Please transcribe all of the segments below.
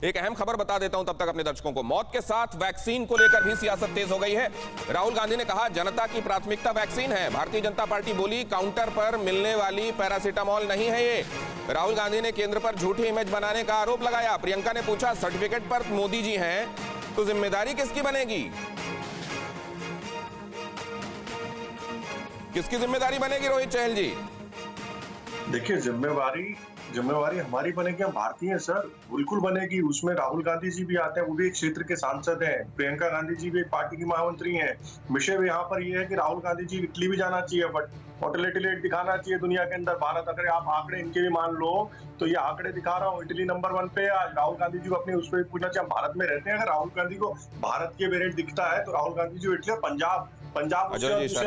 एक अहम खबर बता देता हूं तब तक अपने दर्शकों को। मौत के साथ वैक्सीन को लेकर भी सियासत तेज हो गई है। राहुल गांधी ने कहा जनता की प्राथमिकता वैक्सीन है। भारतीय जनता पार्टी बोली काउंटर पर मिलने वाली पैरासीटामोल नहीं है ये। राहुल गांधी ने केंद्र पर झूठी इमेज बनाने का आरोप लगाया। प्रियंका ने पूछा सर्टिफिकेट पर मोदी जी हैं तो जिम्मेदारी किसकी बनेगी? किसकी जिम्मेदारी बनेगी रोहित चहल जी? देखिए, जिम्मेवारी हमारी बनेगी, हम भारतीय हैं सर, बिल्कुल बनेगी। उसमें राहुल गांधी जी भी आते हैं, वो भी एक क्षेत्र के सांसद हैं। प्रियंका गांधी जी भी एक पार्टी की महामंत्री हैं। विषय भी यहाँ पर ये है कि राहुल गांधी जी इटली भी जाना चाहिए, बट ऑटोलेटिलेट दिखाना चाहिए दुनिया के अंदर। भारत, अगर आप आंकड़े इनके भी मान लो तो ये आंकड़े दिखा रहा हूँ, इटली नंबर 1 पे। आज राहुल गांधी जी को अपने उस पर पूछना चाहिए, भारत में रहते हैं, अगर राहुल गांधी को भारत के वेरिएंट दिखता है तो राहुल गांधी जी इटली, पंजाब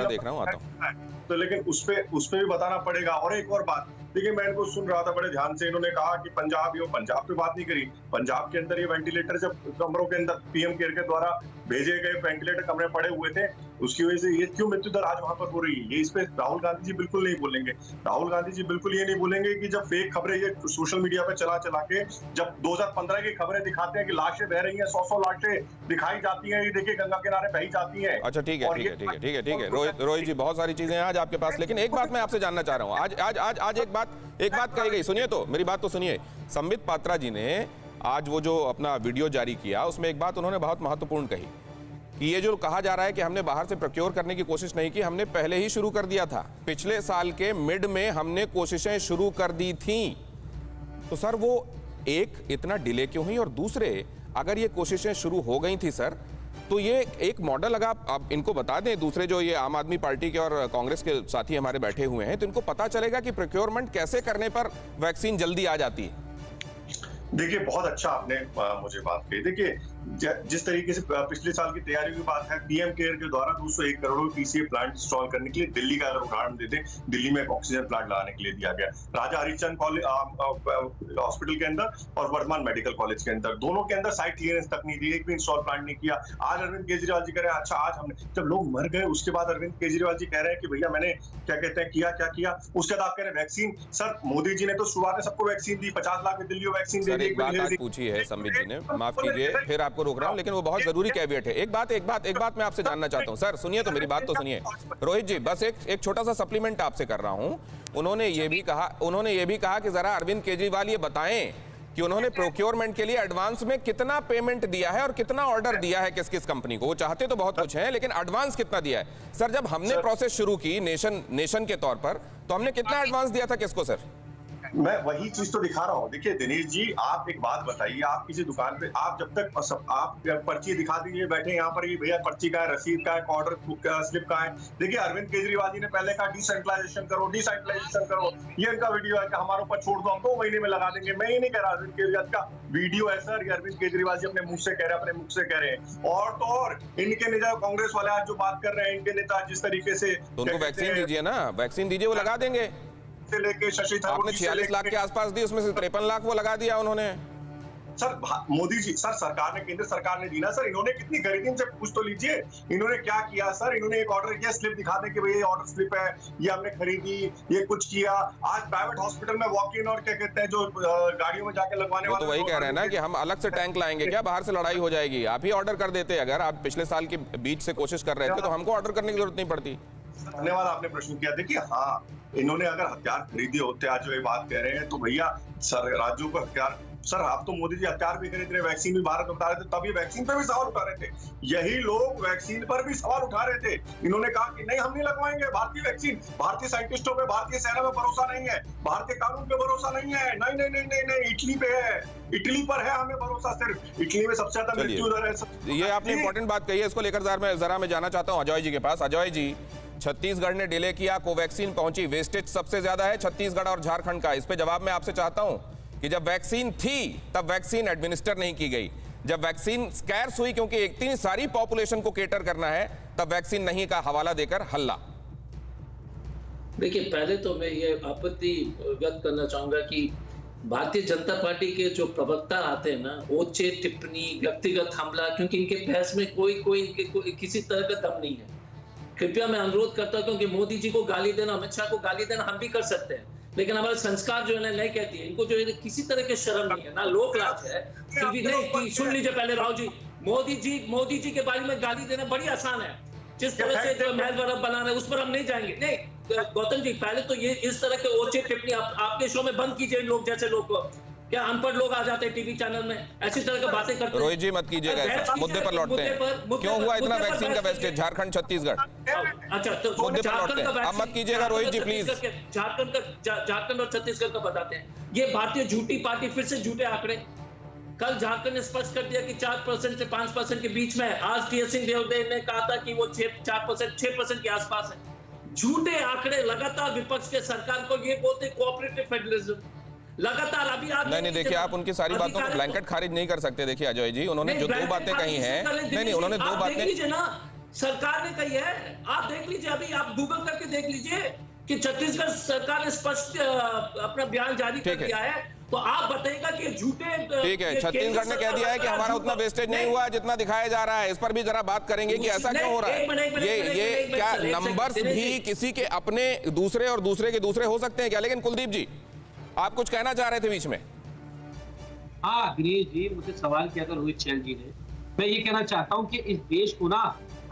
देख रहा हूँ, आता हूँ। तो लेकिन उस पे भी बताना पड़ेगा। और एक और बात, देखिए, मैं इनको सुन रहा था बड़े ध्यान से। इन्होंने कहा कि पंजाब पे बात नहीं करी। पंजाब के अंदर ये वेंटिलेटर जब कमरों के अंदर पीएम केयर के द्वारा भेजे गए वेंटिलेटर कमरे पड़े हुए थे, उसकी वजह से ये क्यों मृत्यु दर आज वहां पर हो रही है, ये इस पे राहुल गांधी जी बिल्कुल नहीं बोलेंगे। राहुल गांधी जी बिल्कुल ये नहीं बोलेंगे कि जब फेक खबरें ये सोशल मीडिया पे चला के जब 2015 की खबरें दिखाते हैं कि लाशें बह रही हैं, 100 लाशें दिखाई जाती हैं, ये देखिए गंगा किनारे बही जाती हैं। अच्छा, ठीक है रोहित जी, बहुत सारी चीजें हैं आज आपके पास, लेकिन एक बात मैं आपसे जानना चाह रहा हूँ। आज एक बात कही गई, सुनिए तो, मेरी बात तो सुनिए। संबित पात्रा जी ने आज वो जो अपना वीडियो जारी किया, उसमें एक बात उन्होंने बहुत महत्वपूर्ण कही कि ये जो कहा जा रहा है कि हमने बाहर से प्रोक्योर करने की कोशिश नहीं की, हमने पहले ही शुरू कर दिया था। पिछले साल के मिड में हमने कोशिशें शुरू कर दी थी। तो सर, वो एक इतना डिले क्यों हुई? और दूसरे, अगर ये कोशिशें शुरू हो गई थी सर, तो ये एक मॉडल अगर आप इनको बता दें, दूसरे जो ये आम आदमी पार्टी के और कांग्रेस के साथी हमारे बैठे हुए हैं, तो इनको पता चलेगा कि प्रोक्योरमेंट कैसे करने पर वैक्सीन जल्दी आ जाती है। देखिए, बहुत अच्छा आपने मुझे बात कही। देखिए, जिस तरीके से पिछले साल की तैयारी की बात है, पीएम केयर के द्वारा 201 करोड़ पीसीए प्लांट इंस्टॉल करने के लिए दिल्ली का अगर उदाहरण देते, दिल्ली में एक ऑक्सीजन प्लांट लगाने के लिए दिया गया, राजा हरिश्चंद्र हॉस्पिटल के अंदर और वर्धमान मेडिकल कॉलेज के अंदर, दोनों के अंदर साइट क्लियरेंस तक नहीं दी, एक भी इंस्टॉल प्लांट नहीं किया। आज अरविंद केजरीवाल जी कह रहे हैं, अच्छा आज हमने, जब लोग मर गए उसके बाद अरविंद केजरीवाल जी कह रहे हैं कि भैया मैंने क्या कहते हैं क्या किया। उसके बाद आप कह रहे हैं वैक्सीन। सर, मोदी जी ने तो शुरुआत में सबको वैक्सीन दी, 50 लाख में दिल्ली को वैक्सीन दे दी। पूछी है संबित जी ने, माफ कीजिए फिर आपको रोक रहा हूं, लेकिन वो बहुत जरूरी कैविएट है। एक बात मैं आपसे जानना चाहता हूं। सर सुनिए तो, मेरी बात तो सुनिए रोहित जी, बस एक छोटा सा सप्लीमेंट आपसे कर रहा हूं। उन्होंने ये भी कहा कि जरा अरविंद केजरीवाल ये बताएं कि उन्होंने प्रोक्योरमेंट के लिए एडवांस में कितना पेमेंट दिया है और कितना ऑर्डर दिया है किस किस कंपनी को। वो चाहते तो बहुत कुछ है, लेकिन एडवांस कितना दिया है? सर, जब हमने प्रोसेस शुरू की नेशन के तौर पर, तो हमने कितना एडवांस दिया था किसको? सर, मैं वही चीज तो दिखा रहा हूँ। देखिए दिनेश जी, आप एक बात बताइए, आप किसी दुकान पे आप जब तक आप पर्ची दिखा दीजिए, बैठे यहाँ पर, ये भैया पर्ची का है, रसीद का है, ऑर्डर स्लिप का है। देखिए, अरविंद केजरीवाल जी ने पहले कहा डिसेंट्रलाइजेशन करो। ये इनका वीडियो है कि हमारे ऊपर छोड़ दो, हम 2 महीने में लगा देंगे। मैं ये नहीं कह रहा, अरविंद केजरीवाल का वीडियो है सर, ये अरविंद केजरीवाल जी अपने मुख से कह रहे हैं। और तो और इनके नेता, कांग्रेस वाले आज जो बात कर रहे हैं, इनके नेता जिस तरीके से, तो उनको वैक्सीन दीजिए ना, वैक्सीन दीजिए, वो लगा देंगे। से लेके शशि थरूर, आपने 46 लाख के आसपास दी, उसमें से 53 लाख वो लगा दिया उन्होंने। सर, मोदी जी, सर सरकार ने, केंद्र सरकार ने दी ना सर। इन्होंने कितनी खरीदी, इनसे पूछ तो लीजिए, इन्होंने क्या किया सर। इन्होंने एक ऑर्डर किया, स्लिप दिखा दे कि भाई ये ऑर्डर स्लिप है, ये हमने खरीदी, ये कुछ किया। आज प्राइवेट हॉस्पिटल में वॉक इन और क्या कहते हैं, जो गाड़ियों में जाके लगवाने वाले, तो वही कह रहे हैं ना कि हम अलग से टैंक लाएंगे क्या, बाहर से लड़ाई हो जाएगी। आप ही ऑर्डर कर देते, अगर आप पिछले साल के बीच से कोशिश कर रहे थे तो हमको ऑर्डर करने की जरूरत नहीं पड़ती। धन्यवाद, आपने प्रश्न किया। देखिए, हाँ, इन्होंने अगर हथियार खरीदे होते, आज जो ये बात कह रहे हैं, तो भैया सर राज्यों को हथियार, सर आप तो मोदी जी हथियार भी खरीद रहे, वैक्सीन भी भारत में उठा रहे थे, तब ये वैक्सीन पर भी सवाल उठा रहे थे। यही लोग वैक्सीन पर भी सवाल उठा रहे थे। इन्होंने कहा कि नहीं, हम नहीं लगवाएंगे भारतीय वैक्सीन, भारतीय साइंटिस्टों पे, भारतीय सेना में भरोसा नहीं है, भारतीय कानून पे भरोसा नहीं है। नहीं, इटली पे है, इटली पर है हमें भरोसा। सिर्फ इटली में सबसे ज्यादा मृत्यु दर है। ये आपने इंपॉर्टेंट बात कही है, इसको लेकर जरा मैं जाना चाहता हूँ अजय जी के पास। अजय जी, छत्तीसगढ़ ने डिले किया, कोवैक्सीन पहुंची, वेस्टेज सबसे ज्यादा है छत्तीसगढ़ और झारखंड का। इस पे जवाब मैं आपसे चाहता हूं कि जब वैक्सीन थी तब वैक्सीन एडमिनिस्टर नहीं की गई, जब वैक्सीन स्कैर्स हुई क्योंकि इतनी सारी पॉपुलेशन को केटर करना है, तब वैक्सीन नहीं का हवाला देकर हल्ला। देखिए, पहले तो मैं ये आपत्ति व्यक्त करना चाहूंगा कि भारतीय जनता पार्टी के जो प्रवक्ता आते हैं ना, ओछे टिप्पणी, व्यक्तिगत हमला, क्योंकि इनके बहस में कोई किसी तरह का दम नहीं है। कृपया मैं अनुरोध करता हूं कि मोदी जी को गाली देना, अमित शाह को गाली देना हम भी कर सकते हैं, लेकिन हमारे संस्कार जो है ना नहीं कहती है, इनको जो है किसी तरह की शर्म नहीं है, ना लोक लाज है। टीवी नहीं, सुन लीजिए पहले राव जी, मोदी जी के बारे में गाली देना बड़ी आसान है। जिस तरह से जो महल वगैरह बना रहे हैं उस पर हम नहीं जाएंगे। नहीं गौतम जी, पहले तो ये इस तरह के ओछे टिप्पणी आपके शो में बंद कीजिए। लोग जैसे लोग को क्या अनपढ़ लोग आ जाते हैं टीवी चैनल में, ऐसी तरह की बातें करते हैं। रोहित जी मत कीजिएगा ऐसा, मुद्दे पर लौटते हैं। क्यों हुआ इतना वैक्सीन का वेस्टेज झारखंड छत्तीसगढ़? अच्छा तो मुद्दे पर लौटते हैं, अब मत कीजिएगा रोहित जी प्लीज। झारखंड और छत्तीसगढ़ का बताते हैं। ये भारतीय झूठी पार्टी फिर से झूठे आंकड़े। कल झारखंड ने स्पष्ट कर दिया कि 4% से 5% के बीच में है। आज टी.एस. सिंहदेव ने कहा था कि वो 4% 6% के आसपास है। झूठे आंकड़े लगातार विपक्ष के सरकार को ये बोलते कोऑपरेटिव फेडरलिज्म लगातार। अभी आप नहीं देखिए, आप उनकी सारी बातों को ब्लैंकेट खारिज नहीं कर सकते। देखिए अजय जी, उन्होंने जो दो बातें कही हैं, नहीं उन्होंने दो बातें ना सरकार ने कही है, आप देख लीजिए। अभी आप गूगल करके देख लीजिए कि छत्तीसगढ़ सरकार ने स्पष्ट अपना बयान जारी कर दिया है। तो आप बताइएगा कि झूठे। ठीक है, छत्तीसगढ़ ने कह दिया है कि हमारा उतना वेस्टेज नहीं हुआ जितना दिखाया जा रहा है। इस पर भी जरा बात करेंगे कि ऐसा क्यों हो रहा है। ये क्या नंबर्स भी किसी के अपने दूसरे और दूसरे के दूसरे हो सकते हैं क्या? लेकिन कुलदीप जी, आप कुछ कहना चाह रहे थे बीच में। हाँ दिनेश जी, मुझे सवाल किया था रोहित चैन जी ने। मैं ये कहना चाहता हूँ कि इस देश को ना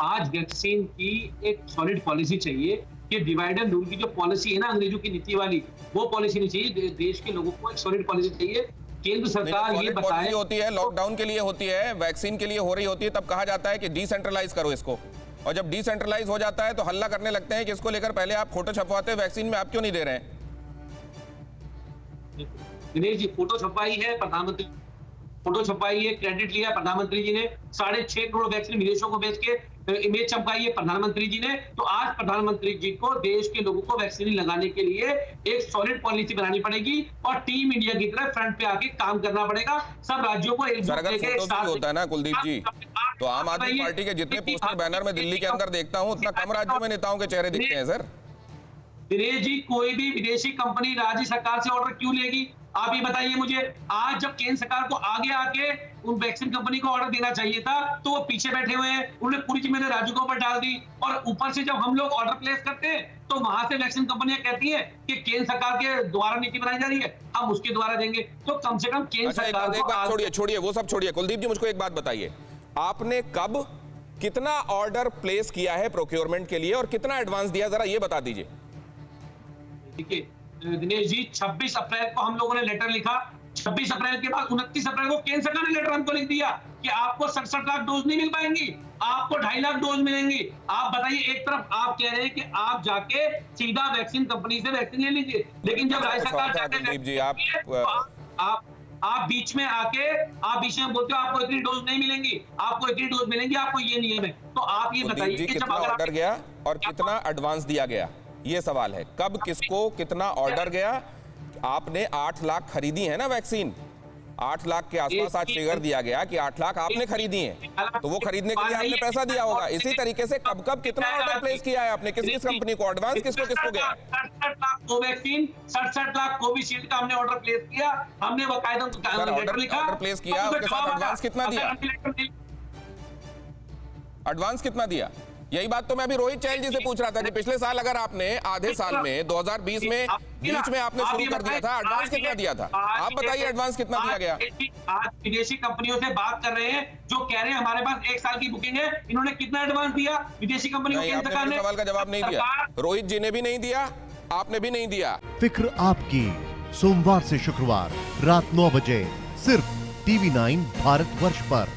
आज वैक्सीन की एक सॉलिड पॉलिसी चाहिए कि डिवाइड एंड रूल की जो पॉलिसी है ना अंग्रेजों की नीति वाली, वो पॉलिसी नहीं चाहिए। देश के लोगों को एक सॉलिड पॉलिसी चाहिए। केंद्र सरकार ये बताए होती है, लॉकडाउन के लिए होती है, वैक्सीन के लिए हो रही होती है, तब कहा जाता है कि डिसेंट्रलाइज करो इसको। और जब डिसेंट्रलाइज हो जाता है तो हल्ला करने लगते हैं कि इसको लेकर पहले आप फोटो छपवाते हैं, वैक्सीन में आप क्यों नहीं दे रहे हैं? दिनेश जी, फोटो छपाई है, प्रधानमंत्री फोटो छपाई है, क्रेडिट लिया प्रधानमंत्री जी ने। 6.5 करोड़ वैक्सीन विदेशों को भेज के इमेज चमकाई है प्रधानमंत्री जी ने। तो आज प्रधानमंत्री जी को देश के लोगों को वैक्सीन लगाने के लिए एक सॉलिड पॉलिसी बनानी पड़ेगी और टीम इंडिया की तरह फ्रंट पे आके काम करना पड़ेगा। सब राज्यों को एक होता है ना कुलदीप जी, तो आम आदमी पार्टी के जितने पोस्टर बैनर में दिल्ली के अंदर देखता हूँ, उतना कम राज्यों में नेताओं के चेहरे दिखते हैं सर। दिनेश जी, कोई भी विदेशी कंपनी राज्य सरकार से ऑर्डर क्यों लेगी? आप ये बताइए मुझे। आज जब केंद्र सरकार को आगे आके उन वैक्सीन कंपनी को ऑर्डर देना चाहिए था, तो वो पीछे बैठे हुए हैं। उन्होंने पूरी जिम्मेदारी राज्यों के ऊपर डाल दी। और ऊपर से जब हम लोग ऑर्डर प्लेस करते हैं तो वहां से वैक्सीन कंपनियां कहती है कि केंद्र सरकार के द्वारा नीति बनाई जा रही है, हम उसके द्वारा देंगे। तो कम से कम केंद्र सरकार को छोड़िए वो सब छोड़िए। कुलदीप जी, मुझको एक बात बताइए, आपने कब कितना ऑर्डर प्लेस किया है प्रोक्योरमेंट के लिए और कितना एडवांस दिया, जरा ये बता दीजिए। देखिए दिनेश जी, 26 अप्रैल को हम लोगों ने लेटर लिखा। 26 अप्रैल के बाद 29 अप्रैल को केंद्र सरकार ने लेटर हमको लिख दिया कि आपको 67 लाख डोज नहीं मिल पाएंगी, आपको 2.5 लाख डोज मिलेंगी। आप बताइए, एक तरफ आप कह रहे हैं कि आप जाके सीधा वैक्सीन कंपनी से वैक्सीन ले लीजिए, लेकिन जब राज्य सरकार आप बीच में आके आप बीच में बोलते हो आपको इतनी डोज नहीं मिलेंगी, आपको इतनी डोज मिलेंगी, आपको ये नियम है। तो आप ये बताइए कि कितना ऑर्डर गया और कितना एडवांस दिया गया, ये सवाल है। कब किसको कितना ऑर्डर गया? आपने 8 लाख खरीदी है ना वैक्सीन, 8 लाख के आसपास आज फिगर दिया गया कि 8 लाख आपने खरीदी है, तो वो खरीदने के लिए आपने पैसा दिया होगा। इसी तरीके से कब कब कितना ऑर्डर प्लेस किया है आपने, किस किस कंपनी को, एडवांस किसको किसको गया? 67 लाख कोवैक्सीन, 67 लाख कोविशील्ड का हमने ऑर्डर प्लेस किया। हमने बाकायदा ऑर्डर प्लेस किया, उसके साथ एडवांस कितना दिया? एडवांस कितना दिया? यही बात तो मैं अभी रोहित चैन जी से पूछ रहा था कि पिछले साल अगर आपने आधे साल में 2020 में बीच में आपने शुरू कर दिया था, एडवांस कितना दिया था? आप बताइए एडवांस कितना दिया गया? आज विदेशी कंपनियों से बात कर रहे हैं जो कह रहे हैं हमारे पास 1 साल की बुकिंग है, इन्होंने कितना एडवांस दिया विदेशी कंपनी को? केंद्र सरकार ने सवाल का जवाब नहीं दिया, रोहित जी ने भी नहीं दिया, आपने भी नहीं दिया। फिक्र आपकी, सोमवार से शुक्रवार रात 9 बजे सिर्फ TV9 भारतवर्ष पर।